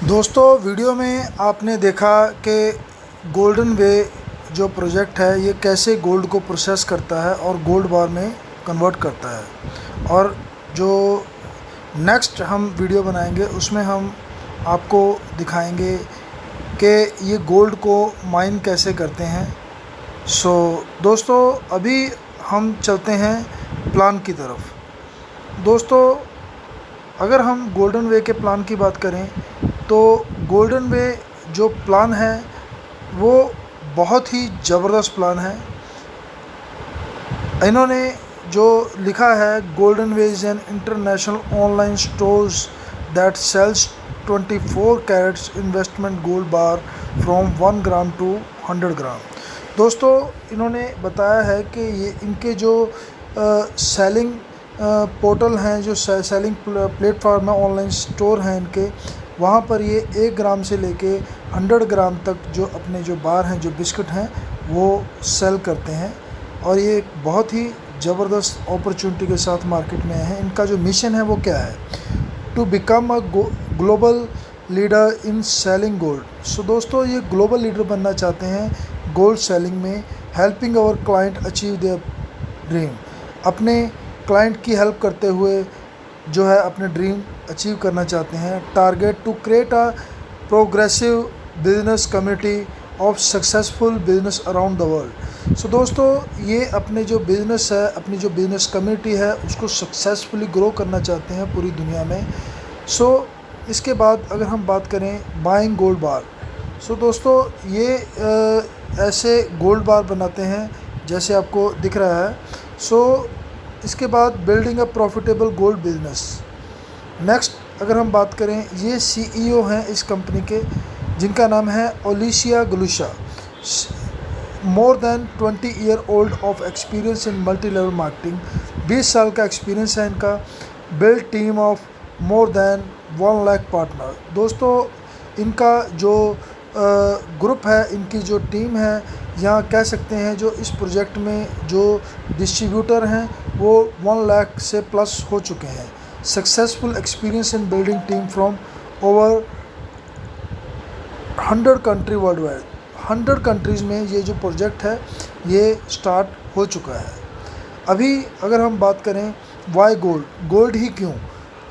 दोस्तों वीडियो में आपने देखा कि गोल्डन वे जो प्रोजेक्ट है ये कैसे गोल्ड को प्रोसेस करता है और गोल्ड बार में कन्वर्ट करता है। और जो नेक्स्ट हम वीडियो बनाएंगे उसमें हम आपको दिखाएंगे कि ये गोल्ड को माइन कैसे करते हैं। दोस्तों अभी हम चलते हैं प्लान की तरफ। दोस्तों अगर हम गोल्डन वे के प्लान की बात करें तो गोल्डन वे जो प्लान है वो बहुत ही ज़बरदस्त प्लान है। इन्होंने जो लिखा है, golden way is an international online stores that sells 24 carats investment gold bar from 1 gram to 100 gram. दोस्तों इन्होंने बताया है कि ये इनके जो सेलिंग पोर्टल हैं, जो सेलिंग प्लेटफॉर्म है, ऑनलाइन स्टोर हैं इनके, वहाँ पर ये 1 ग्राम से लेके 100 ग्राम तक जो अपने जो बार हैं, जो बिस्किट हैं, वो सेल करते हैं। और ये एक बहुत ही ज़बरदस्त अपॉर्चुनिटी के साथ मार्केट में आए हैं। इनका जो मिशन है वो क्या है? To become a global leader in selling gold. दोस्तों ये ग्लोबल लीडर बनना चाहते हैं गोल्ड सेलिंग में, helping our client achieve their dream. अपने क्लाइंट की हेल्प करते हुए जो है अपने ड्रीम अचीव करना चाहते हैं। Target to create a progressive business community of successful business around the world. दोस्तों ये अपने जो बिज़नेस है, अपनी जो बिज़नेस कम्युनिटी है, उसको सक्सेसफुली ग्रो करना चाहते हैं पूरी दुनिया में। इसके बाद अगर हम बात करें बाइंग गोल्ड बार, दोस्तों ये ऐसे गोल्ड बार बनाते हैं जैसे आपको दिख रहा है। इसके बाद building a profitable gold business. Next अगर हम बात करें, ये सीईओ हैं इस कंपनी के, जिनका नाम है ओलिशिया गलुशा। More than 20 year old of experience in multi level marketing. 20 साल का एक्सपीरियंस है इनका। Build team of more than 1 lakh partner. दोस्तों इनका जो ग्रुप है, इनकी जो टीम है, यहाँ कह सकते हैं जो इस प्रोजेक्ट में जो डिस्ट्रीब्यूटर हैं वो 1 लाख से प्लस हो चुके हैं। Successful experience in building team from over 100 country world wide. 100 countries में ये जो प्रोजेक्ट है ये स्टार्ट हो चुका है। अभी अगर हम बात करें वाई गोल्ड, गोल्ड ही क्यों,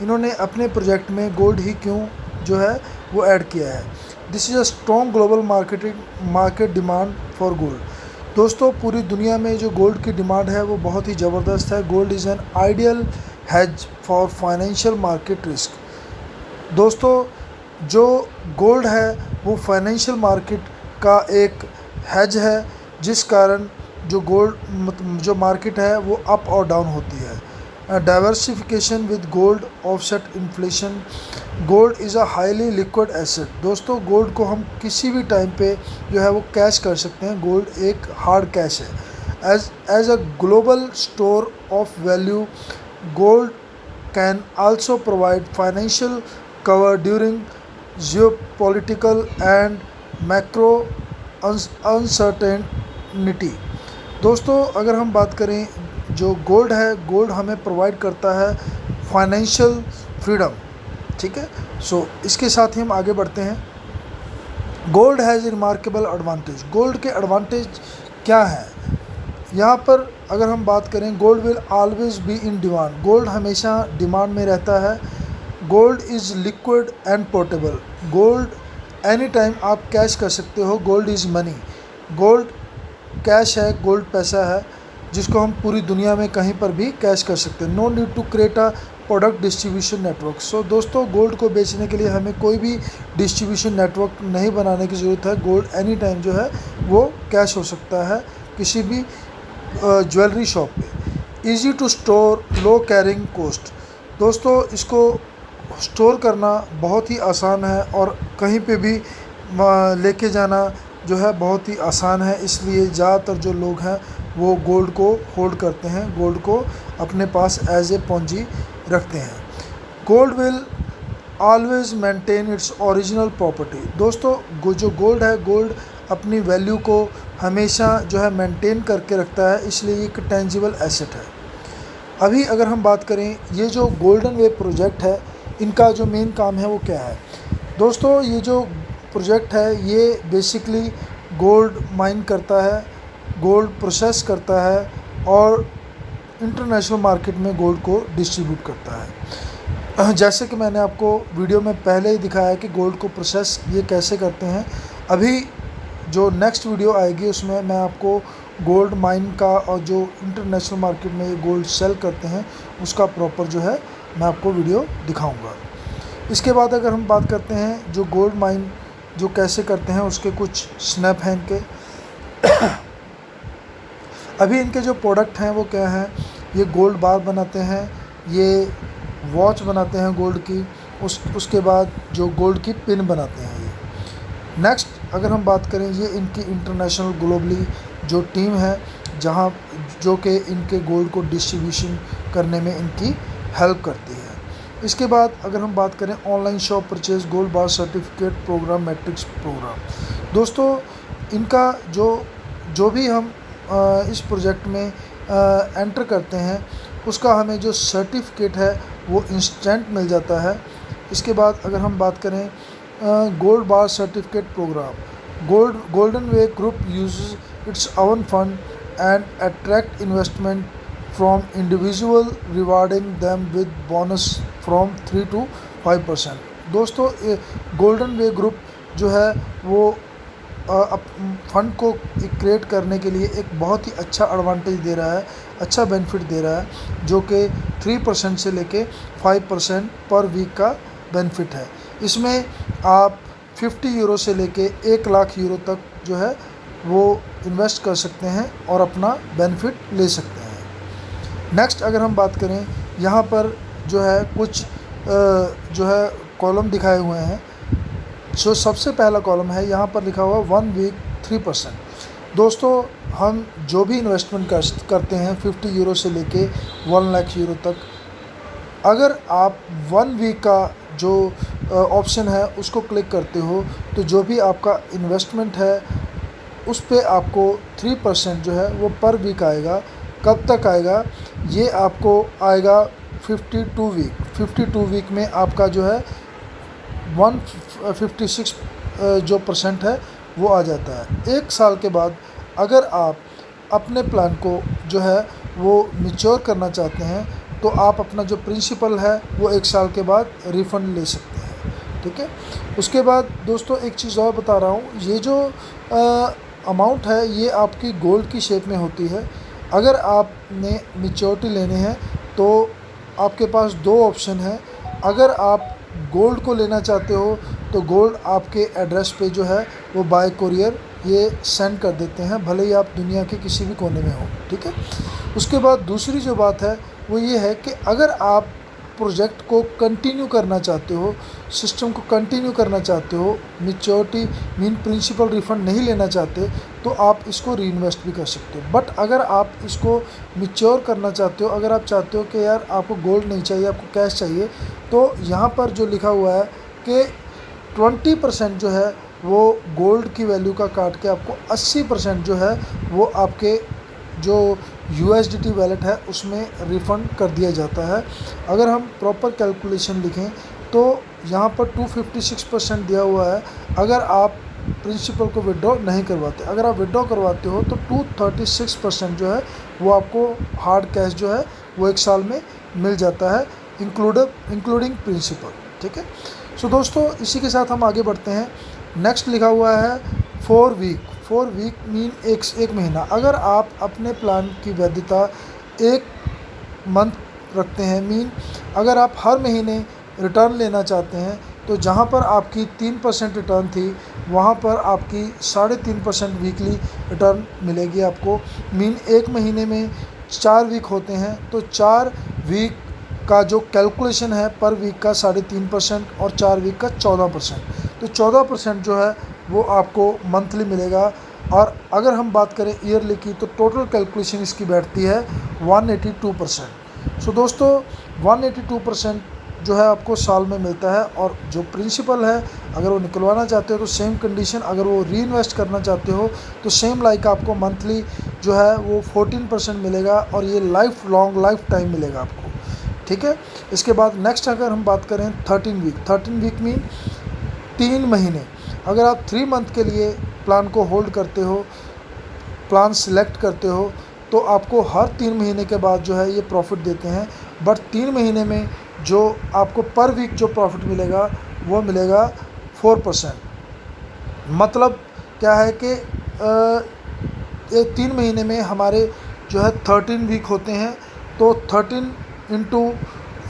इन्होंने अपने प्रोजेक्ट में गोल्ड ही क्यों जो है वो ऐड किया है। This is a strong global market demand for gold. दोस्तों पूरी दुनिया में जो गोल्ड की डिमांड है वो बहुत ही ज़बरदस्त है। Gold is an ideal hedge for financial market risk. दोस्तों जो गोल्ड है वो फाइनेंशियल मार्केट का एक हेज है, जिस कारण जो गोल्ड जो मार्केट है वो अप और डाउन होती है। Diversification with gold offset inflation. Gold is a highly liquid asset. दोस्तों गोल्ड को हम किसी भी टाइम पे जो है वो कैश कर सकते हैं। गोल्ड एक हार्ड कैश है। As a global store of value, gold can also provide financial cover during geopolitical and macro uncertainty. दोस्तों अगर हम बात करें, जो गोल्ड है, गोल्ड हमें प्रोवाइड करता है फाइनेंशियल फ्रीडम, ठीक है। इसके साथ ही हम आगे बढ़ते हैं। Gold has remarkable advantage. Gold के एडवांटेज क्या है यहाँ पर अगर हम बात करें, gold will always be in demand. Gold हमेशा डिमांड में रहता है। Gold is liquid and portable. Gold any time आप कैश कर सकते हो। Gold is money. Gold cash है, गोल्ड पैसा है जिसको हम पूरी दुनिया में कहीं पर भी कैश कर सकते हैं। No need to create a product distribution network. दोस्तों गोल्ड को बेचने के लिए हमें कोई भी डिस्ट्रीब्यूशन नेटवर्क नहीं बनाने की ज़रूरत है। गोल्ड एनी टाइम जो है वो कैश हो सकता है किसी भी ज्वेलरी शॉप पे। Easy to store, low carrying cost. दोस्तों इसको स्टोर करना बहुत ही आसान है और कहीं पे भी लेके जाना जो है बहुत ही आसान है। इसलिए ज़्यादातर जो लोग हैं वो गोल्ड को होल्ड करते हैं, गोल्ड को अपने पास एज ए पूंजी रखते हैं। Gold will always maintain its original property. दोस्तों जो गोल्ड है, गोल्ड अपनी वैल्यू को हमेशा जो है मेंटेन करके रखता है, इसलिए एक टेंजिबल एसेट है। अभी अगर हम बात करें, ये जो गोल्डन वे प्रोजेक्ट है, इनका जो मेन काम है वो क्या है? दोस्तों ये जो प्रोजेक्ट है ये बेसिकली गोल्ड माइन करता है, गोल्ड प्रोसेस करता है और इंटरनेशनल मार्केट में गोल्ड को डिस्ट्रीब्यूट करता है। जैसे कि मैंने आपको वीडियो में पहले ही दिखाया है कि गोल्ड को प्रोसेस ये कैसे करते हैं। अभी जो नेक्स्ट वीडियो आएगी उसमें मैं आपको गोल्ड माइन का और जो इंटरनेशनल मार्केट में गोल्ड सेल करते हैं उसका प्रॉपर जो है मैं आपको वीडियो दिखाऊंगा। इसके बाद अगर हम बात करते हैं जो गोल्ड माइन जो कैसे करते हैं उसके कुछ स्नैप हैं इनके। अभी इनके जो प्रोडक्ट हैं वो क्या हैं, ये गोल्ड बार बनाते हैं, ये वॉच बनाते हैं गोल्ड की, उसके बाद जो गोल्ड की पिन बनाते हैं ये। नेक्स्ट अगर हम बात करें, ये इनकी इंटरनेशनल ग्लोबली जो टीम है जहाँ जो कि इनके गोल्ड को डिस्ट्रीब्यूशन करने में इनकी हेल्प करती है। इसके बाद अगर हम बात करें online shop purchase gold bar certificate program matrix program, दोस्तों इनका जो भी हम इस प्रोजेक्ट में एंटर करते हैं उसका हमें जो सर्टिफिकेट है वो इंस्टेंट मिल जाता है। इसके बाद अगर हम बात करें gold bar certificate program, golden way group uses its own fund and attract investment from individual rewarding them with bonus from 3 to 5%। दोस्तों गोल्डन वे ग्रुप जो है वो फंड को क्रिएट करने के लिए एक बहुत ही अच्छा एडवांटेज दे रहा है, अच्छा बेनिफिट दे रहा है, जो कि 3% से लेके 5% पर वीक का बेनिफिट है। इसमें आप 50 यूरो से लेके 1 लाख यूरो तक जो है वो इन्वेस्ट कर सकते हैं और अपना बेनिफिट ले सकते हैं। नेक्स्ट अगर हम बात करें, यहाँ पर जो है कुछ जो है कॉलम दिखाए हुए हैं। जो सबसे पहला कॉलम है यहाँ पर लिखा हुआ 1 वीक 3%। दोस्तों हम जो भी इन्वेस्टमेंट करते हैं 50 यूरो से लेके 1 लाख यूरो तक, अगर आप 1 वीक का जो ऑप्शन है उसको क्लिक करते हो तो जो भी आपका इन्वेस्टमेंट है उस पे आपको 3% जो है वो पर वीक आएगा। कब तक आएगा? ये आपको आएगा 52 वीक में आपका जो है 156 जो % है वो आ जाता है। 1 साल के बाद अगर आप अपने प्लान को जो है वो मैच्योर करना चाहते हैं तो आप अपना जो प्रिंसिपल है वो 1 साल के बाद रिफ़ंड ले सकते हैं, ठीक है। उसके बाद दोस्तों एक चीज़ और बता रहा हूँ, ये जो अमाउंट है ये आपकी गोल्ड की शेप में होती है। अगर आपने मैच्योरिटी लेने हैं तो आपके पास 2 ऑप्शन है। अगर आप गोल्ड को लेना चाहते हो तो गोल्ड आपके एड्रेस पे जो है वो बाय कुरियर ये सेंड कर देते हैं, भले ही आप दुनिया के किसी भी कोने में हो, ठीक है। उसके बाद दूसरी जो बात है वो ये है कि अगर आप प्रोजेक्ट को कंटिन्यू करना चाहते हो, सिस्टम को कंटिन्यू करना चाहते हो, मैच्योरिटी मीन प्रिंसिपल रिफ़ंड नहीं लेना चाहते तो आप इसको रीइन्वेस्ट भी कर सकते हो। बट अगर आप इसको मैच्योर करना चाहते हो, अगर आप चाहते हो कि यार आपको गोल्ड नहीं चाहिए, आपको कैश चाहिए, तो यहाँ पर जो लिखा हुआ है कि 20% जो है वो गोल्ड की वैल्यू का काट के आपको 80% जो है वो आपके जो USDT वैलेट है उसमें रिफ़ंड कर दिया जाता है। अगर हम प्रॉपर कैलकुलेशन लिखें तो यहाँ पर 256% दिया हुआ है अगर आप प्रिंसिपल को विड्रॉ नहीं करवाते। अगर आप विड्रॉ करवाते हो तो 236% जो है वो आपको हार्ड कैश जो है वो 1 साल में मिल जाता है, इंक्लूडिंग प्रिंसिपल, ठीक है। सो दोस्तों इसी के साथ हम आगे बढ़ते हैं। नेक्स्ट लिखा हुआ है 4 वीक मीन एक महीना। अगर आप अपने प्लान की वैधता 1 मंथ रखते हैं, मीन अगर आप हर महीने रिटर्न लेना चाहते हैं तो जहां पर आपकी 3% रिटर्न थी वहां पर आपकी 3.5% वीकली रिटर्न मिलेगी आपको। मीन 1 महीने में 4 वीक होते हैं तो 4 वीक का जो कैलकुलेशन है पर वीक का 3.5% और 4 वीक का 14%, तो 14% जो है वो आपको मंथली मिलेगा। और अगर हम बात करें ईयरली की तो टोटल कैलकुलेशन इसकी बैठती है 182%। सो दोस्तों 182% जो है आपको साल में मिलता है। और जो प्रिंसिपल है अगर वो निकलवाना चाहते हो तो सेम कंडीशन, अगर वो री इन्वेस्ट करना चाहते हो तो सेम लाइक आपको मंथली जो है वो 14% मिलेगा और ये लाइफ टाइम मिलेगा आपको, ठीक है। इसके बाद नेक्स्ट अगर हम बात करें 13 वीक मीन 3 महीने, अगर आप 3 मंथ के लिए प्लान को होल्ड करते हो, प्लान सिलेक्ट करते हो, तो आपको हर 3 महीने के बाद जो है ये प्रॉफिट देते हैं। बट 3 महीने में जो आपको पर वीक जो प्रॉफिट मिलेगा वो मिलेगा 4%। मतलब क्या है कि ये 3 महीने में हमारे जो है 13 वीक होते हैं, तो 13 इंटू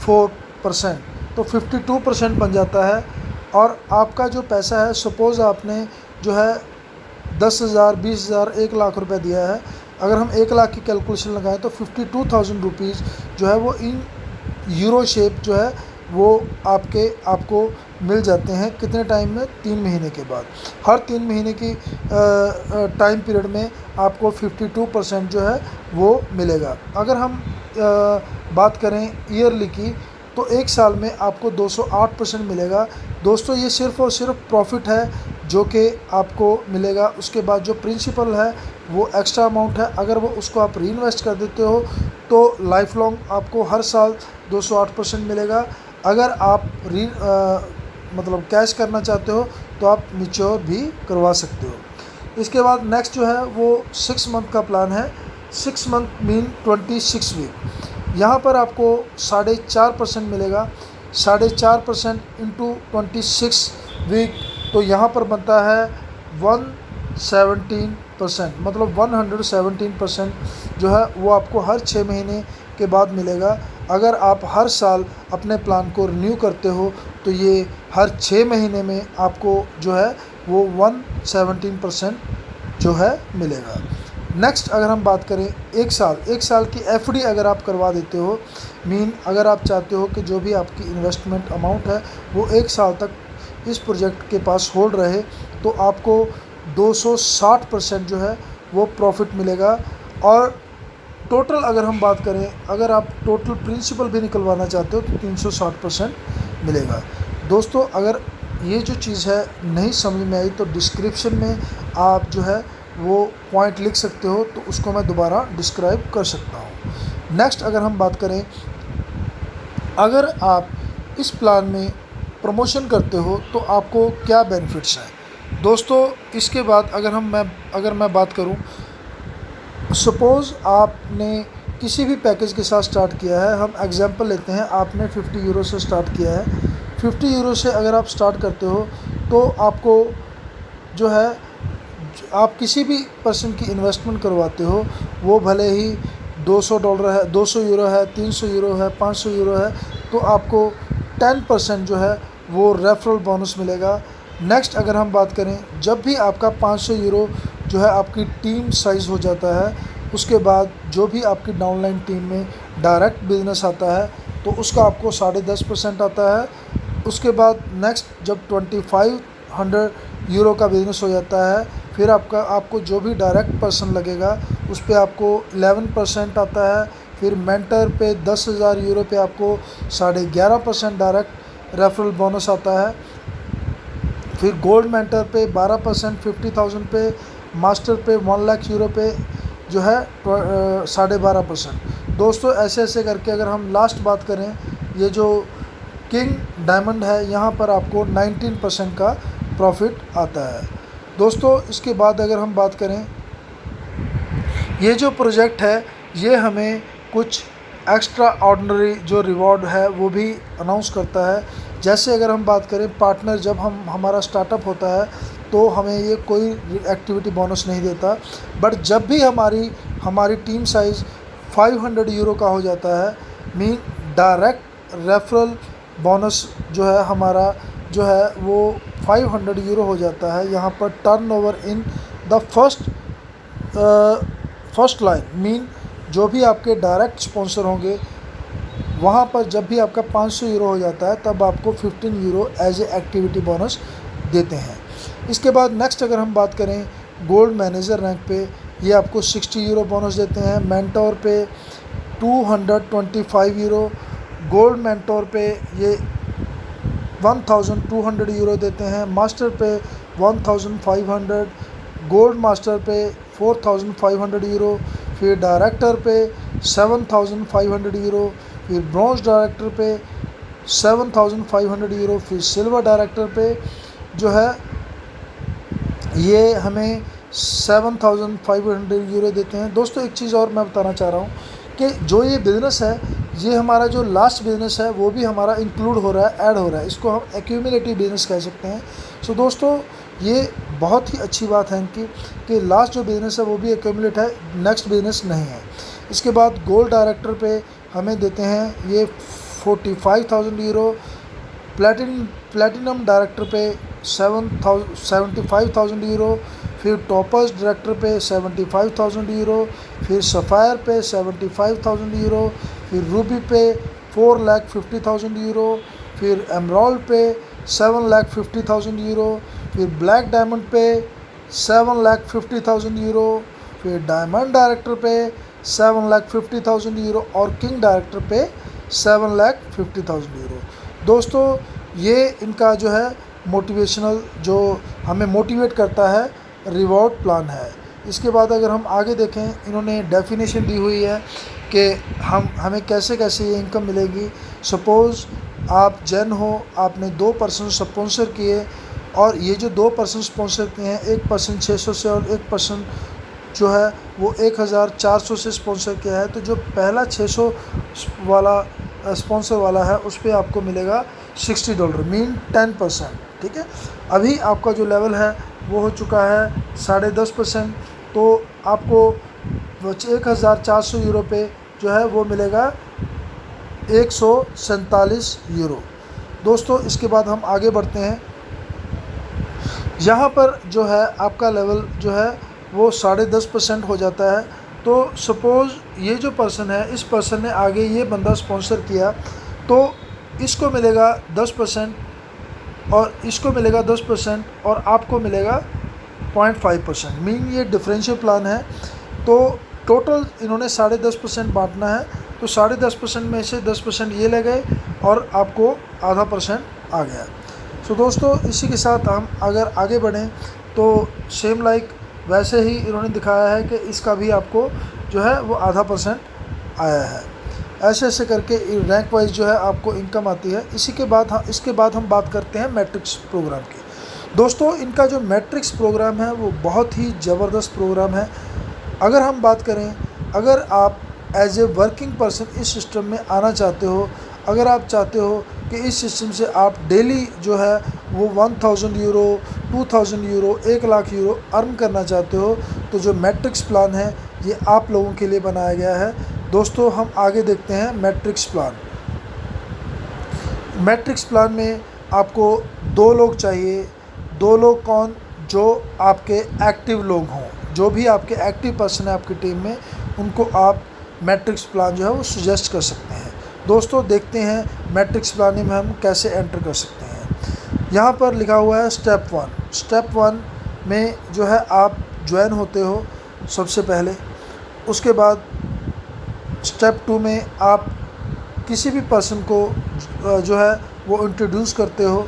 4% तो 52% बन जाता है। और आपका जो पैसा है, सपोज़ आपने जो है 10,000, 20,000, 1,00,000 रुपये दिया है, अगर हम 1,00,000 की कैलकुलेशन लगाएं तो 52,000 रुपीज़ जो है वो इन यूरो शेप जो है वो आपको मिल जाते हैं। कितने टाइम में? 3 महीने के बाद। हर 3 महीने की टाइम पीरियड में आपको 52% जो है वो मिलेगा। अगर हम बात करें ईयरली की, तो 1 साल में आपको 208% मिलेगा। दोस्तों, ये सिर्फ़ और सिर्फ प्रॉफिट है जो कि आपको मिलेगा। उसके बाद जो प्रिंसिपल है वो एक्स्ट्रा अमाउंट है, अगर वो उसको आप री इन्वेस्ट कर देते हो तो लाइफ लॉन्ग आपको हर साल 208% मिलेगा। अगर आप मतलब कैश करना चाहते हो तो आप मैच्योर भी करवा सकते हो। इसके बाद नेक्स्ट जो है वो 6 मंथ का प्लान है। 6 मंथ मीन 26 वीक। यहाँ पर आपको 4.5% मिलेगा। 4.5% इंटू 26 वीक, तो यहाँ पर बनता है 117%। मतलब 117% जो है वो आपको हर 6 महीने के बाद मिलेगा। अगर आप हर साल अपने प्लान को रिन्यू करते हो तो ये हर 6 महीने में आपको जो है वो 117% जो है मिलेगा। नेक्स्ट अगर हम बात करें 1 साल की एफडी अगर आप करवा देते हो, मीन अगर आप चाहते हो कि जो भी आपकी इन्वेस्टमेंट अमाउंट है वो 1 साल तक इस प्रोजेक्ट के पास होल्ड रहे, तो आपको 260% जो है वो प्रॉफिट मिलेगा। और टोटल अगर हम बात करें, अगर आप टोटल प्रिंसिपल भी निकलवाना चाहते हो तो 360% मिलेगा। दोस्तों, अगर ये जो चीज़ है नहीं समझ में आई तो डिस्क्रिप्शन में आप जो है वो पॉइंट लिख सकते हो, तो उसको मैं दोबारा डिस्क्राइब कर सकता हूँ। नेक्स्ट अगर हम बात करें, अगर आप इस प्लान में प्रमोशन करते हो तो आपको क्या बेनिफिट्स हैं। दोस्तों, इसके बाद अगर मैं बात करूं, सपोज़ आपने किसी भी पैकेज के साथ स्टार्ट किया है। हम एग्जांपल लेते हैं, आपने 50 यूरो से स्टार्ट किया है। 50 यूरो से अगर आप स्टार्ट करते हो तो आपको जो है, आप किसी भी पर्सन की इन्वेस्टमेंट करवाते हो, वो भले ही $200 है, 200 यूरो है, 300 यूरो है, 500 यूरो है, तो आपको 10% जो है वो रेफरल बोनस मिलेगा। नेक्स्ट अगर हम बात करें, जब भी आपका 500 यूरो जो है आपकी टीम साइज़ हो जाता है, उसके बाद जो भी आपकी डाउनलाइन टीम में डायरेक्ट बिजनेस आता है तो उसका आपको 10.5% आता है। उसके बाद नेक्स्ट जब 2500 यूरो का बिज़नेस हो जाता है, फिर आपको जो भी डायरेक्ट पर्सन लगेगा उस पर आपको 11% आता है। फिर मेंटर पे 10,000 यूरो पे आपको 11.5% डायरेक्ट रेफरल बोनस आता है। फिर गोल्ड मेंटर पे 12%, 50,000 पे, मास्टर पे 1 लाख यूरो पे जो है 12.5%। दोस्तों, ऐसे ऐसे करके अगर हम लास्ट बात करें, ये जो किंग डायमंड है यहाँ पर आपको 19% का प्रॉफिट आता है। दोस्तों, इसके बाद अगर हम बात करें, ये जो प्रोजेक्ट है ये हमें कुछ एक्स्ट्रा ऑर्डिनरी जो रिवॉर्ड है वो भी अनाउंस करता है। जैसे अगर हम बात करें पार्टनर, जब हमारा स्टार्टअप होता है तो हमें ये कोई एक्टिविटी बोनस नहीं देता, बट जब भी हमारी टीम साइज़ 500 यूरो का हो जाता है, मीन डायरेक्ट रेफरल बोनस जो है हमारा जो है वो 500 यूरो हो जाता है। यहाँ पर turnover in the first line, mean जो भी आपके डायरेक्ट स्पॉन्सर होंगे वहाँ पर जब भी आपका 500 यूरो हो जाता है तब आपको 15 euro as a activity bonus देते हैं। इसके बाद नेक्स्ट अगर हम बात करें, गोल्ड मैनेजर रैंक पे ये आपको 60 यूरो बोनस देते हैं। मेंटोर पे 225 यूरो, गोल्ड मेंटोर पे ये 1200 यूरो देते हैं। मास्टर पे 1500, गोल्ड मास्टर पे 4500 यूरो, फिर डायरेक्टर पे 7500 यूरो, फिर ब्रॉन्ज डायरेक्टर पे 7500 यूरो, फिर सिल्वर डायरेक्टर पे जो है ये हमें 7,500 यूरो देते हैं। दोस्तों एक चीज़ और मैं बताना चाह रहा हूँ कि जो ये बिज़नेस है, ये हमारा जो लास्ट बिज़नेस है वो भी हमारा इंक्लूड हो रहा है, ऐड हो रहा है। इसको हम एक्यूमुलेटिव बिज़नेस कह सकते हैं। सो दोस्तों ये बहुत ही अच्छी बात है इनकी कि लास्ट जो बिज़नेस है वो भी एक्यूमुलेट है, नेक्स्ट बिज़नेस नहीं है। इसके बाद गोल्ड डायरेक्टर पे हमें देते हैं ये 45,000 यूरो, प्लेटिनम डायरेक्टर पे 75,000 यूरो, फिर टॉपर्स डायरेक्टर पे 75,000 यूरो, फिर सफ़ायर पे 75,000 यूरो, फिर रूबी पे 4,50,000 यूरो, फिर एमराल्ड पे 7,50,000 यूरो, फिर ब्लैक डायमंड पे 7,50,000 यूरो, फिर डायमंड डायरेक्टर पे 7,50,000 यूरो और किंग डायरेक्टर पे 7,50,000 यूरो। दोस्तों ये इनका जो है मोटिवेशनल, जो हमें मोटिवेट करता है, रिवॉर्ड प्लान है। इसके बाद अगर हम आगे देखें, इन्होंने डेफिनेशन दी हुई है कि हमें कैसे कैसे ये इनकम मिलेगी। सपोज़ आप जैन हो, आपने 2 पर्सन स्पॉन्सर किए और ये जो 2 पर्सन स्पॉन्सर किए हैं, एक पर्सन 600 से और एक पर्सन जो है वो 1,400 से स्पॉन्सर किया है, तो जो पहला 600 वाला स्पॉन्सर वाला है उस पर आपको मिलेगा $60, मीन 10%। ठीक है, अभी आपका जो लेवल है वो हो चुका है 10.5%, तो आपको 1,400 यूरो पे जो है वो मिलेगा 147 यूरो। दोस्तों इसके बाद हम आगे बढ़ते हैं। यहाँ पर जो है आपका लेवल जो है वो 10.5% हो जाता है। तो सपोज़ ये जो पर्सन है, इस पर्सन ने आगे ये बंदा स्पॉन्सर किया, तो इसको मिलेगा 10% और इसको मिलेगा 10% और आपको मिलेगा 0.5%। मीन ये डिफरेंशियल प्लान है। तो टोटल इन्होंने 10.5% बांटना है, तो 10.5% में से 10% ये ले गए और आपको आधा % आ गया। सो दोस्तों इसी के साथ हम अगर आगे बढ़ें तो सेम लाइक वैसे ही इन्होंने दिखाया है कि इसका भी आपको जो है वो आधा % आया है। ऐसे ऐसे करके रैंक वाइज जो है आपको इनकम आती है। इसके बाद हम बात करते हैं मैट्रिक्स प्रोग्राम की। दोस्तों इनका जो मैट्रिक्स प्रोग्राम है वो बहुत ही ज़बरदस्त प्रोग्राम है। अगर हम बात करें, अगर आप एज ए वर्किंग पर्सन इस सिस्टम में आना चाहते हो, अगर आप चाहते हो कि इस सिस्टम से आप डेली जो है वो 1,000 यूरो, 2,000 यूरो, 1,00,000 यूरो अर्न करना चाहते हो, तो जो मैट्रिक्स प्लान है ये आप लोगों के लिए बनाया गया है। दोस्तों हम आगे देखते हैं मैट्रिक्स प्लान। मैट्रिक्स प्लान में आपको 2 लोग चाहिए। 2 लोग कौन? जो आपके एक्टिव लोग हों, जो भी आपके एक्टिव पर्सन है आपकी टीम में, उनको आप मैट्रिक्स प्लान जो है वो सजेस्ट कर सकते हैं। दोस्तों देखते हैं मैट्रिक्स प्लान में हम कैसे एंटर कर सकते हैं। यहाँ पर लिखा हुआ है स्टेप 1। स्टेप 1 में जो है आप ज्वाइन होते हो सबसे पहले। उसके बाद स्टेप 2 में आप किसी भी पर्सन को जो है वो इंट्रोड्यूस करते हो।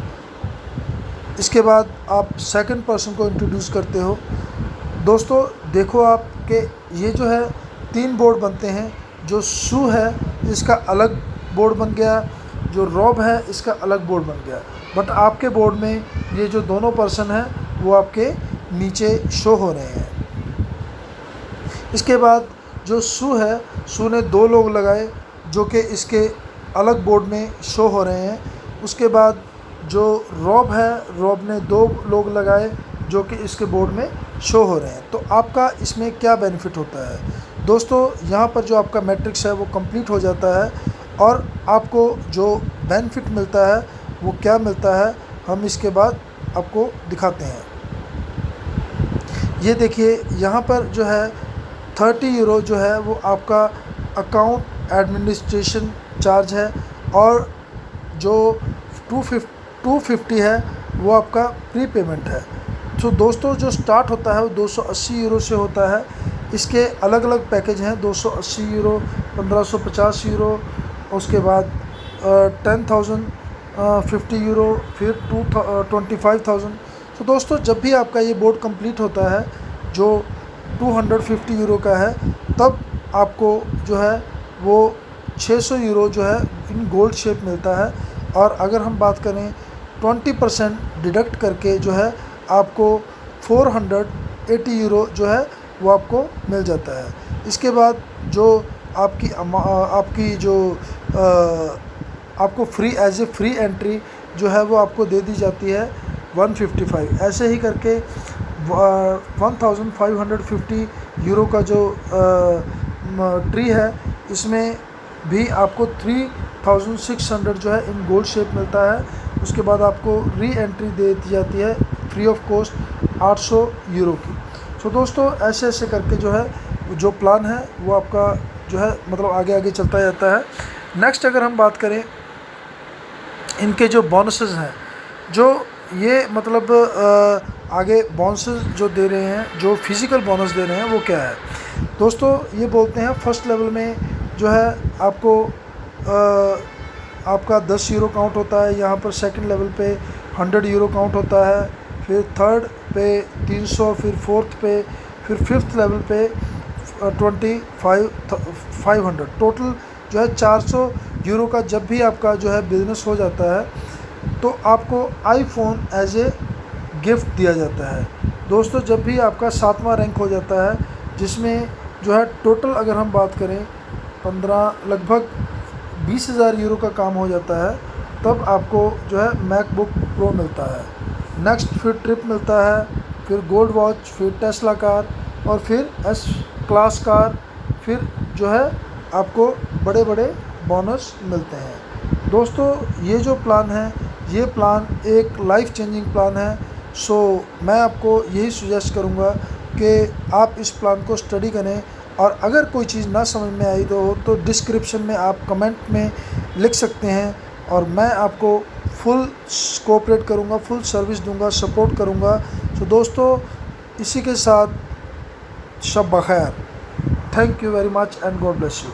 इसके बाद आप सेकंड पर्सन को इंट्रोड्यूस करते हो। दोस्तों देखो आप कि ये जो है 3 बोर्ड बनते हैं। जो सू है इसका अलग बोर्ड बन गया, जो रॉब है इसका अलग बोर्ड बन गया, बट आपके बोर्ड में ये जो दोनों पर्सन हैं वो आपके नीचे शो हो रहे हैं। इसके बाद जो सू है, सू ने 2 लोग लगाए जो कि इसके अलग बोर्ड में शो हो रहे हैं। उसके बाद जो रॉब है, रॉब ने 2 लोग लगाए जो कि इसके बोर्ड में शो हो रहे हैं। तो आपका इसमें क्या बेनिफिट होता है? दोस्तों यहाँ पर जो आपका मैट्रिक्स है वो कंप्लीट हो जाता है और आपको जो बेनिफिट मिलता है वो क्या मिलता है, हम इसके बाद आपको दिखाते हैं। ये देखिए यहाँ पर जो है 30 यूरो जो है वो आपका अकाउंट एडमिनिस्ट्रेशन चार्ज है और जो 250 है वो आपका प्री पेमेंट है। तो दोस्तों जो स्टार्ट होता है वो 280 यूरो से होता है। इसके अलग अलग पैकेज हैं, 280 यूरो, 1550 यूरो, उसके बाद 10,050 यूरो, फिर 25,000। तो दोस्तों जब भी आपका ये बोर्ड कंप्लीट होता है जो 250 यूरो का है, तब आपको जो है वो 600 यूरो जो है इन गोल्ड शेप मिलता है। और अगर हम बात करें 20% डिडक्ट करके जो है आपको 480 यूरो जो है वो आपको मिल जाता है। इसके बाद जो आपकी जो आपको free as a free entry जो है वो आपको दे दी जाती है 155। ऐसे ही करके 1550 यूरो का जो ट्री है इसमें भी आपको 3600 जो है इन गोल्ड शेप मिलता है। उसके बाद आपको री एंट्री दे दी जाती है फ्री ऑफ कॉस्ट 800 यूरो की। सो दोस्तों ऐसे ऐसे करके जो है जो प्लान है वो आपका जो है मतलब आगे आगे चलता जाता है। नेक्स्ट अगर हम बात करें इनके जो बोनसेस हैं, जो ये मतलब आगे बोनसेस जो दे रहे हैं, जो फिज़िकल बोनस दे रहे हैं वो क्या है दोस्तों, ये बोलते हैं फर्स्ट लेवल में जो है आपको आपका 10 यूरो काउंट होता है। यहाँ पर सेकंड लेवल पे 100 यूरो काउंट होता है, फिर थर्ड पे 300, फिर फोर्थ पे, फिर फिफ्थ लेवल पे 500। टोटल जो है 400 यूरो का जब भी आपका जो है बिज़नेस हो जाता है तो आपको आईफोन एज ए गिफ्ट दिया जाता है। दोस्तों जब भी आपका 7वां रैंक हो जाता है, जिसमें जो है टोटल अगर हम बात करें 15 लगभग 20,000 यूरो का काम हो जाता है, तब आपको जो है मैकबुक प्रो मिलता है। नेक्स्ट फिर ट्रिप मिलता है, फिर गोल्ड वॉच, फिर टेस्ला कार और फिर एस क्लास कार, फिर जो है आपको बड़े बड़े बोनस मिलते हैं। दोस्तों ये जो प्लान है ये प्लान एक लाइफ चेंजिंग प्लान है। सो मैं आपको यही सजेस्ट करूँगा कि आप इस प्लान को स्टडी करें, और अगर कोई चीज़ ना समझ में आई तो डिस्क्रिप्शन में आप कमेंट में लिख सकते हैं, और मैं आपको फुल कोऑपरेट करूँगा, फुल सर्विस दूँगा, सपोर्ट करूँगा। सो दोस्तों इसी के साथ शब बखैर। Thank you very much and God bless you.